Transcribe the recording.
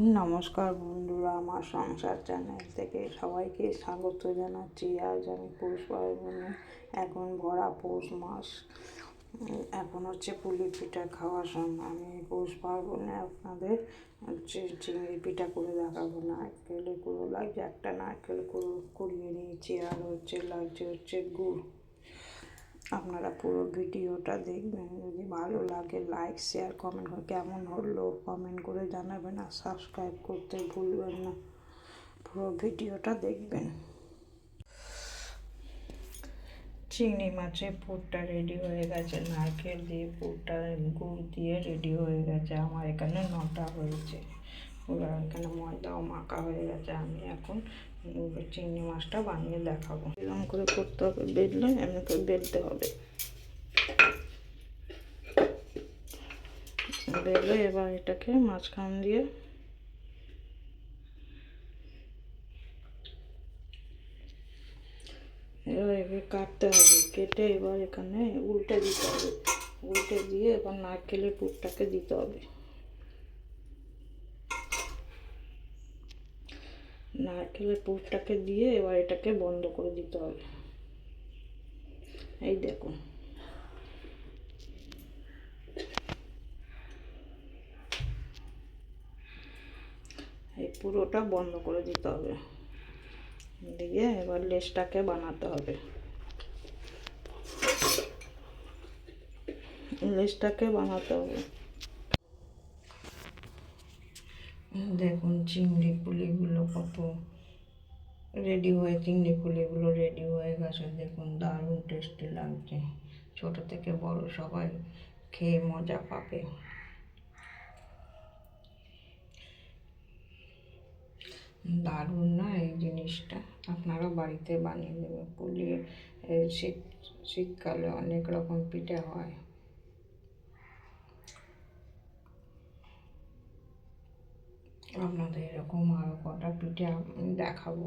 নমস্কার বন্ধুরা, আমার সংসার চ্যানেল থেকে সবাইকে স্বাগত জানাচ্ছি। আজ আমি পৌষ পার্বণে, এখন ভরা পৌষ মাস, এখন হচ্ছে পুলি পিঠা খাওয়ার সময়। আমি পৌষ পার্বণে আপনাদের হচ্ছে চিংড়ি পিঠা করে দেখাবো। নারকেলে কুড়ো লাগছে, একটা নারকেল কুড়িয়ে নিয়েছি, আর লাগছে গুড়। আপনারা পুরো ভিডিওটা দেখবেন, যদি ভালো লাগে লাইক শেয়ার কমেন্ট করে কেমন হলো কমেন্ট করে জানাবেন, আর সাবস্ক্রাইব করতে ভুলবেন না। পুরো ভিডিওটা দেখবেন। চিংড়ি মাছের পুরটা রেডি হয়ে গেছে, নারকেল দিয়ে পুরটা গুড় দিয়ে রেডি হয়ে গেছে। আমার এখানে 9টা হয়েছে। ওরা এখানে ময়দাও মাখা হয়ে গেছে। আমি এখন চিংড়ি মাছটা বানিয়ে দেখাবো। এরকম করে করতে হবে, বেললে এমনি করে বেলতে হবে। বেলে এবার এটাকে মাঝখান দিয়ে এবার কাটতে হবে। কেটে এবার এখানে উল্টে দিতে হবে। উল্টে দিয়ে এবার নারকেলের পুরটাকে দিতে হবে। নারকেলের পুরটাকে দিয়ে এবার এটাকে বন্ধ করে দিতে হবে। এই দেখুন, এই পুরোটা বন্ধ করে দিতে হবে। দিয়ে এবার লেসটাকে বানাতে হবে। লেসটাকে বানাতে হবে। দেখুন চিংড়ি পুলিগুলো কত চিংড়ি পুলিগুলো রেডি হয়ে গেছে। দেখুন দারুণ টেস্টি লাগছে। ছোট থেকে বড় সবাই খেয়ে মজা পাবে। দারুণ না এই জিনিসটা? আপনারা বাড়িতে বানিয়ে দেবেন। পুলি শীতকালে অনেক রকম পিঠে হয়। আপনাদের এরকম আরও কটা পিঠে আমি দেখাবো।